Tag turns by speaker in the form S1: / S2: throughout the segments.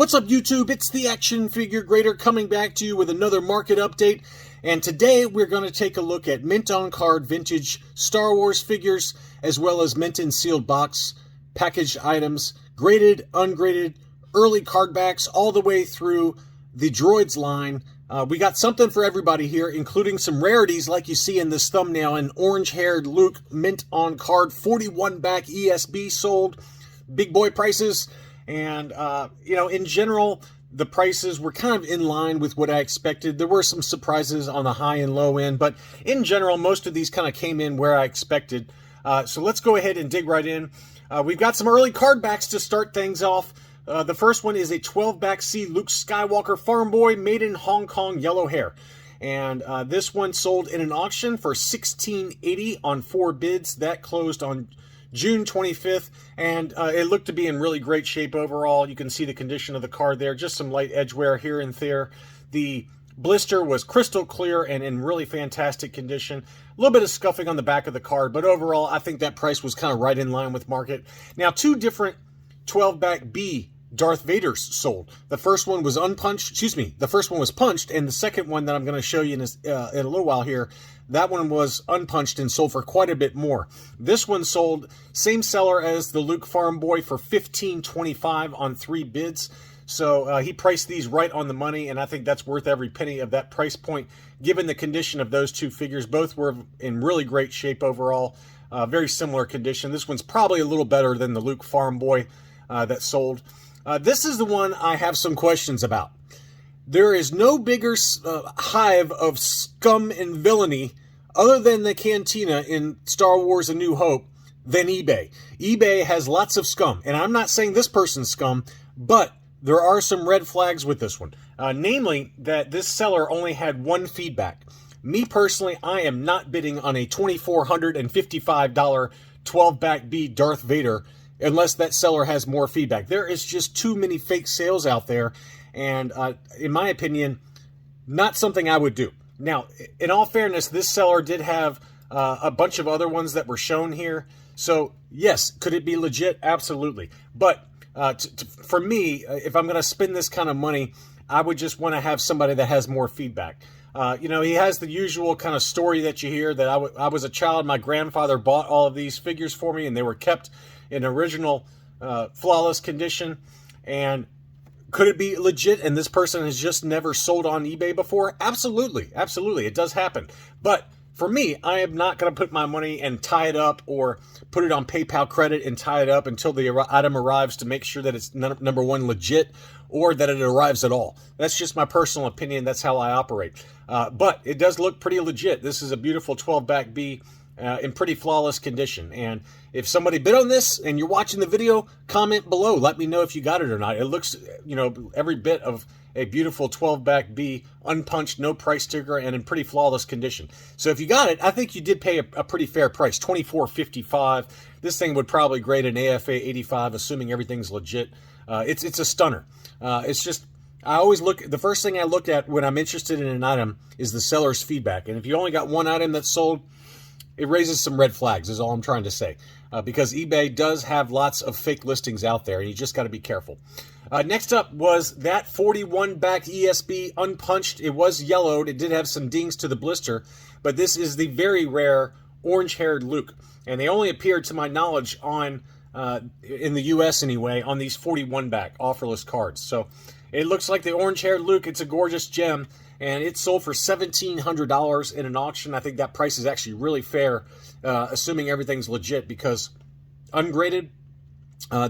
S1: What's up, YouTube? It's the Action Figure Grader coming back to you with another market update. And today we're going to take a look at mint on card vintage Star Wars figures, as well as mint and sealed box packaged items, graded, ungraded, early card backs, all the way through the droids line. We got something for everybody here, including some rarities like you see in this thumbnail. An orange-haired Luke mint on card, 41 back ESB sold, big boy prices. And, in general, the prices were kind of in line with what I expected. There were some surprises on the high and low end, but in general, most of these kind of came in where I expected. So let's go ahead and dig right in. We've got some early card backs to start things off. The first one is a 12-back C Luke Skywalker Farm Boy made in Hong Kong, yellow hair. And this one sold in an auction for $16.80 on 4 bids. That closed on June 25th, and it looked to be in really great shape overall. You can see the condition of the card there, just some light edge wear here and there. The blister was crystal clear and in really fantastic condition. A little bit of scuffing on the back of the card, but overall, I think that price was kind of right in line with market. Now, 2 different 12-back B Darth Vaders sold. The first one was the first one was punched, and the second one that I'm going to show you in a little while here, that one was unpunched and sold for quite a bit more. This one sold, same seller as the Luke Farm Boy, for $15.25 on 3 bids. So he priced these right on the money, and I think that's worth every penny of that price point, given the condition of those 2 figures. Both were in really great shape overall. Very similar condition. This one's probably a little better than the Luke Farm Boy that sold. This is the one I have some questions about. There is no bigger hive of scum and villainy other than the cantina in Star Wars A New Hope than eBay. eBay has lots of scum, and I'm not saying this person's scum, but there are some red flags with this one. Namely, that this seller only had 1 feedback. Me personally, I am not bidding on a $2,455 12-back B Darth Vader unless that seller has more feedback. There is just too many fake sales out there, and in my opinion, not something I would do. Now, in all fairness, this seller did have a bunch of other ones that were shown here. So, yes, could it be legit? Absolutely. But for me, if I'm going to spend this kind of money, I would just want to have somebody that has more feedback. He has the usual kind of story that you hear that I was a child, my grandfather bought all of these figures for me, and they were kept in original flawless condition. And could it be legit and this person has just never sold on eBay before? Absolutely. Absolutely. It does happen. But for me, I am not going to put my money and tie it up or put it on PayPal credit and tie it up until the item arrives to make sure that it's, number one, legit, or that it arrives at all. That's just my personal opinion. That's how I operate. But it does look pretty legit. This is a beautiful 12-back B in pretty flawless condition. And if somebody bid on this and you're watching the video, comment below. Let me know if you got it or not. It looks, every bit of a beautiful 12-back B, unpunched, no price sticker, and in pretty flawless condition. So if you got it, I think you did pay a pretty fair price, $24.55. This thing would probably grade an AFA 85, assuming everything's legit. It's a stunner. It's just, I always look, the first thing I look at when I'm interested in an item is the seller's feedback. And if you only got 1 item that's sold, it raises some red flags, is all I'm trying to say. Because eBay does have lots of fake listings out there, and you just got to be careful. Next up was that 41-back ESB unpunched. It was yellowed. It did have some dings to the blister, but this is the very rare orange-haired Luke. And they only appeared, to my knowledge, on in the U.S. anyway, on these 41-back offerless cards. So it looks like the orange-haired Luke. It's a gorgeous gem, and it sold for $1,700 in an auction. I think that price is actually really fair, assuming everything's legit, because ungraded,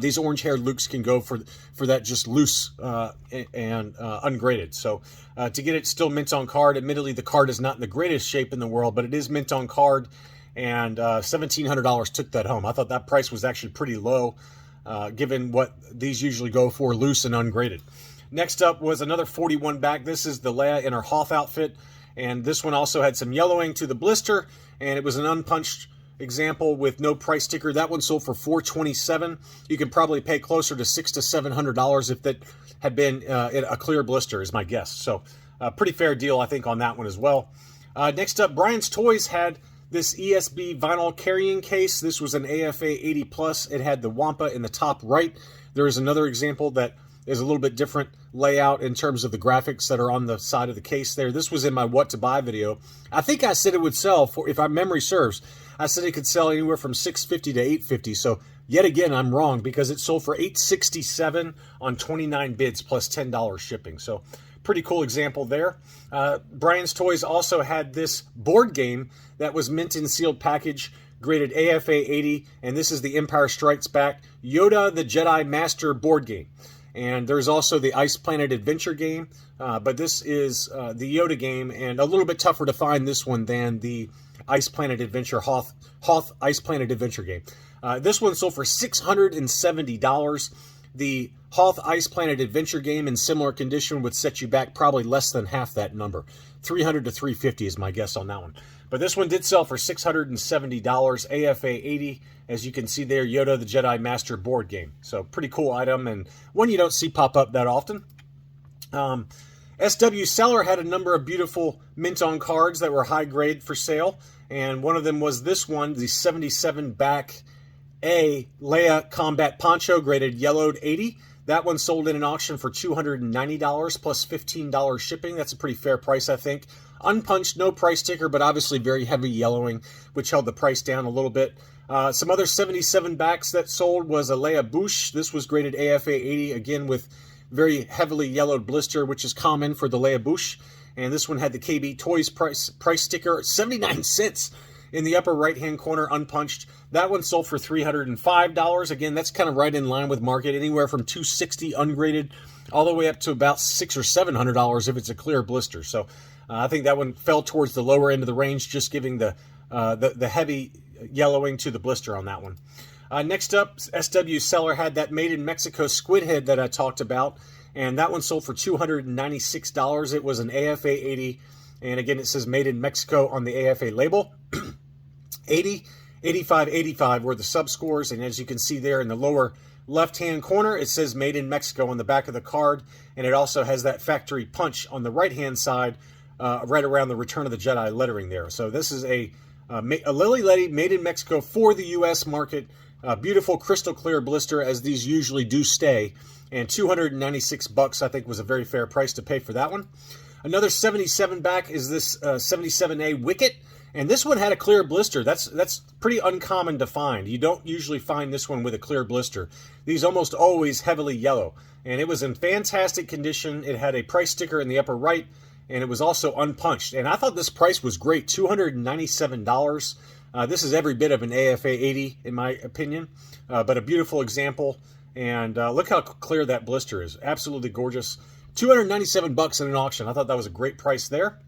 S1: these orange-haired Lukes can go for that just loose and ungraded. So to get it still mint on card, admittedly the card is not in the greatest shape in the world, but it is mint on card, and $1,700 took that home. I thought that price was actually pretty low, given what these usually go for loose and ungraded. Next up was another 41-back. This is the Leia in her Hoth outfit, and this one also had some yellowing to the blister, and it was an unpunched example with no price sticker. That one sold for $427. You could probably pay closer to $600 to $700 if that had been in a clear blister, is my guess. So pretty fair deal, I think, on that one as well. Next up, Brian's Toys had this ESB vinyl carrying case. This was an AFA 80+. It had the Wampa in the top right. There is another example that is a little bit different layout in terms of the graphics that are on the side of the case there. This was in my what to buy video. I think I said it would sell for, if my memory serves, I said it could sell anywhere from $650 to $850. So yet again, I'm wrong, because it sold for $867 on 29 bids plus $10 shipping. So pretty cool example there. Brian's Toys also had this board game that was mint and sealed package, graded AFA 80, and this is the Empire Strikes Back Yoda the Jedi Master board game. And there's also the Ice Planet Adventure game, but this is the Yoda game, and a little bit tougher to find this one than the Ice Planet Adventure Hoth Ice Planet Adventure game. This one sold for $670. The Hoth Ice Planet Adventure game in similar condition would set you back probably less than half that number. $300 to $350 is my guess on that one. But this one did sell for $670, AFA 80. As you can see there, Yoda the Jedi Master board game. So pretty cool item, and one you don't see pop up that often. SW Seller had a number of beautiful mint-on cards that were high grade for sale, and one of them was this one, the 77 back A Leia Combat Poncho, graded yellowed 80. That one sold in an auction for $290 plus $15 shipping. That's a pretty fair price, I think. Unpunched, no price sticker, but obviously very heavy yellowing, which held the price down a little bit. Some other 77 backs that sold was a Leia Bouche. This was graded AFA 80, again with very heavily yellowed blister, which is common for the Leia Bouche. And this one had the KB Toys price sticker, 79 cents in the upper right-hand corner, unpunched. That one sold for $305. Again, that's kind of right in line with market, anywhere from $260 ungraded all the way up to about $600 or $700 if it's a clear blister. So I think that one fell towards the lower end of the range, just giving the heavy yellowing to the blister on that one. Next up, SW Seller had that Made in Mexico squid head that I talked about, and that one sold for $296. It was an AFA 80, and again, it says Made in Mexico on the AFA label. 80, 85, 85 were the sub-scores, and as you can see there in the lower left-hand corner, it says Made in Mexico on the back of the card, and it also has that factory punch on the right-hand side, right around the Return of the Jedi lettering there. So this is a Lily Letty Made in Mexico for the U.S. market. Beautiful crystal clear blister, as these usually do stay, and $296 I think was a very fair price to pay for that one. Another 77 back is this 77A Wicket, and this one had a clear blister. That's pretty uncommon to find. You don't usually find this one with a clear blister. These almost always heavily yellow, and it was in fantastic condition. It had a price sticker in the upper right, and it was also unpunched. And I thought this price was great, $297. This is every bit of an AFA 80 in my opinion, but a beautiful example. And look how clear that blister is. Absolutely gorgeous. $297 in an auction. I thought that was a great price there.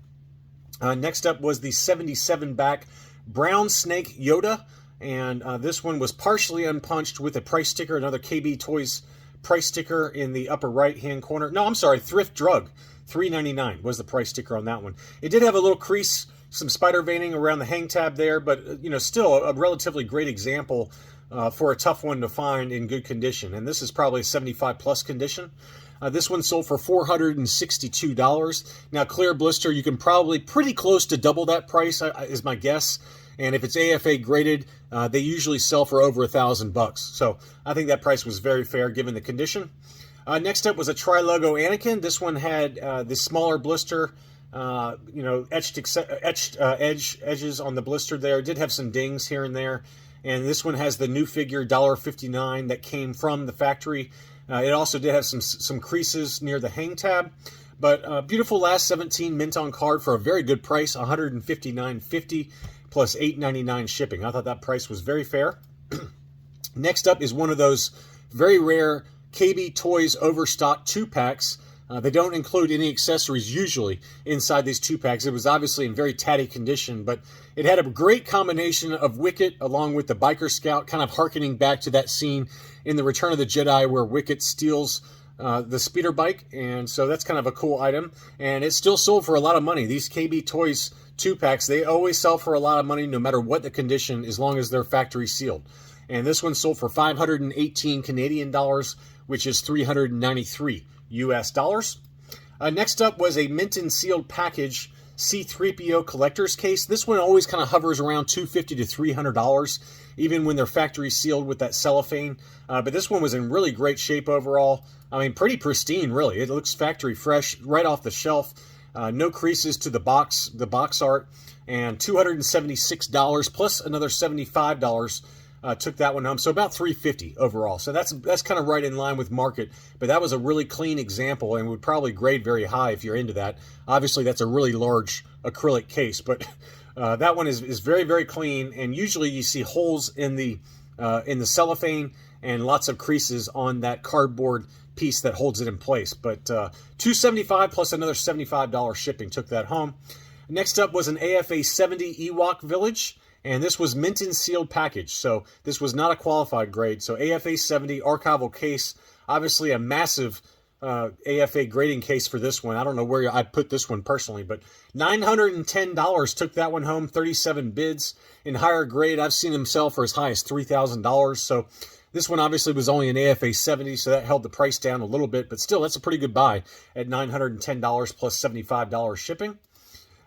S1: Next up was the 77 back Brown Snake Yoda, and this one was partially unpunched with a price sticker, another KB Toys price sticker in the upper right hand corner. No, I'm sorry, Thrift Drug, $3.99 was the price sticker on that one. It did have a little crease, some spider veining around the hang tab there, but still a relatively great example for a tough one to find in good condition. And this is probably a 75 plus condition. This one sold for $462. Now, clear blister, you can probably pretty close to double that price, is my guess. And if it's AFA graded, they usually sell for over $1,000. So I think that price was very fair given the condition. Next up was a Tri-Logo Anakin. This one had the smaller blister, etched edges on the blister there. It did have some dings here and there. And this one has the new figure, $1.59, that came from the factory. It also did have some creases near the hang tab. But beautiful last 17 mint on card for a very good price, $159.50 plus $8.99 shipping. I thought that price was very fair. Next up is one of those very rare KB Toys Overstock 2-packs. They don't include any accessories usually inside these 2-packs. It was obviously in very tatty condition, but it had a great combination of Wicket along with the Biker Scout, kind of hearkening back to that scene in the Return of the Jedi where Wicket steals the speeder bike, and so that's kind of a cool item, and it still sold for a lot of money. These KB Toys 2-packs, they always sell for a lot of money no matter what the condition, as long as they're factory sealed. And this one sold for 518 Canadian dollars, which is 393 US dollars. Next up was a mint and sealed package C-3PO collector's case. This one always kind of hovers around $250 to $300, even when they're factory sealed with that cellophane. But this one was in really great shape overall. I mean, pretty pristine, really. It looks factory fresh, right off the shelf. No creases to the box art, and $276 plus another $75 took that one home. So about $350 overall. So that's kind of right in line with market. But that was a really clean example and would probably grade very high if you're into that. Obviously, that's a really large acrylic case, but that one is very, very clean. And usually you see holes in the cellophane and lots of creases on that cardboard piece that holds it in place. But $275 plus another $75 shipping took that home. Next up was an AFA 70 Ewok Village, and this was mint and sealed package. So this was not a qualified grade. So AFA 70 archival case, obviously a massive AFA grading case for this one. I don't know where I put this one personally, but $910 took that one home, 37 bids. In higher grade, I've seen them sell for as high as $3,000. So this one obviously was only an AFA 70, so that held the price down a little bit, but still, that's a pretty good buy at $910 plus $75 shipping.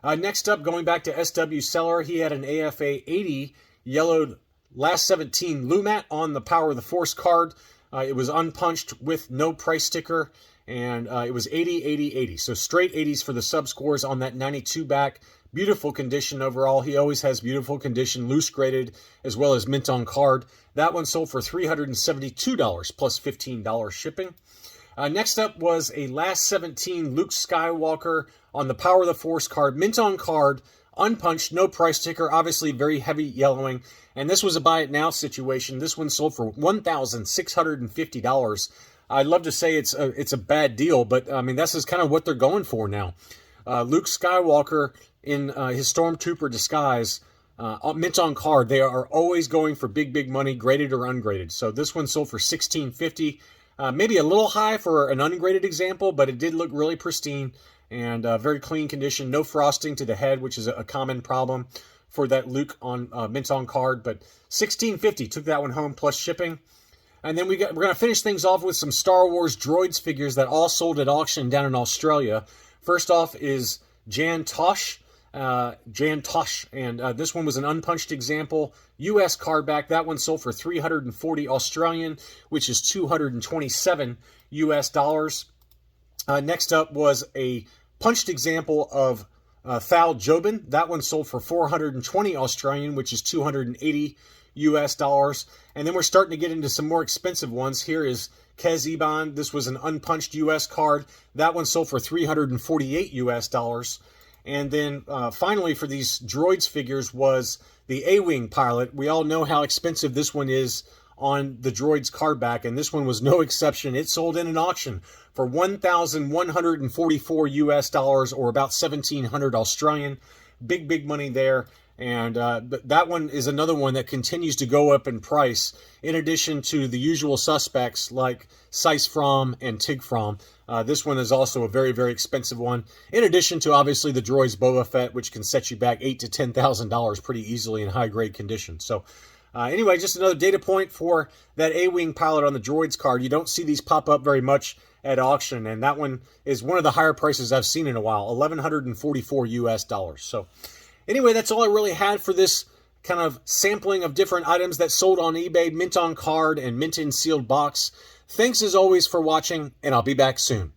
S1: Next up, going back to SW Seller, he had an AFA 80 yellowed last 17 Lumat on the Power of the Force card. It was unpunched with no price sticker, and it was 80, 80, 80. So straight 80s for the sub scores on that 92 back. Beautiful condition overall. He always has beautiful condition, loose graded, as well as mint on card. That one sold for $372 plus $15 shipping. Next up was a last 17 Luke Skywalker on the Power of the Force card, mint on card, unpunched, no price sticker, obviously very heavy yellowing. And this was a buy it now situation. This one sold for $1,650. I'd love to say it's a bad deal, but I mean, this is kind of what they're going for now. Luke Skywalker in his Stormtrooper disguise, mint on card. They are always going for big money, graded or ungraded. So this one sold for $1,650. Maybe a little high for an ungraded example, but it did look really pristine and very clean condition. No frosting to the head, which is a common problem for that Luke on mint on card. But $1,650 took that one home plus shipping. And then we're going to finish things off with some Star Wars droids figures that all sold at auction down in Australia. First off is Jan Tosh, and this one was an unpunched example, U.S. card back. That one sold for $340 Australian, which is 227 U.S. dollars. Next up was a punched example of Thal Jobin. That one sold for $420 Australian, which is 280 U.S. dollars. And then we're starting to get into some more expensive ones. Here is Kez Iban. This was an unpunched U.S. card. That one sold for $348 U.S. dollars. And then finally for these droids figures was the A-Wing pilot. We all know how expensive this one is on the droids card back, and this one was no exception. It sold in an auction for $1,144 U.S. dollars, or about 1,700 Australian. Big money there. And that one is another one that continues to go up in price, in addition to the usual suspects like Sice Fromm and Tig Fromm. This one is also a very expensive one, in addition to obviously the droids Boba Fett, which can set you back $8,000 to $10,000 pretty easily in high grade condition. So anyway, just another data point for that A-Wing pilot on the droids card. You don't see these pop up very much at auction, and that one is one of the higher prices I've seen in a while, $1,144 U.S. dollars. So anyway, that's all I really had for this kind of sampling of different items that sold on eBay, mint on card and mint in sealed box. Thanks as always for watching, and I'll be back soon.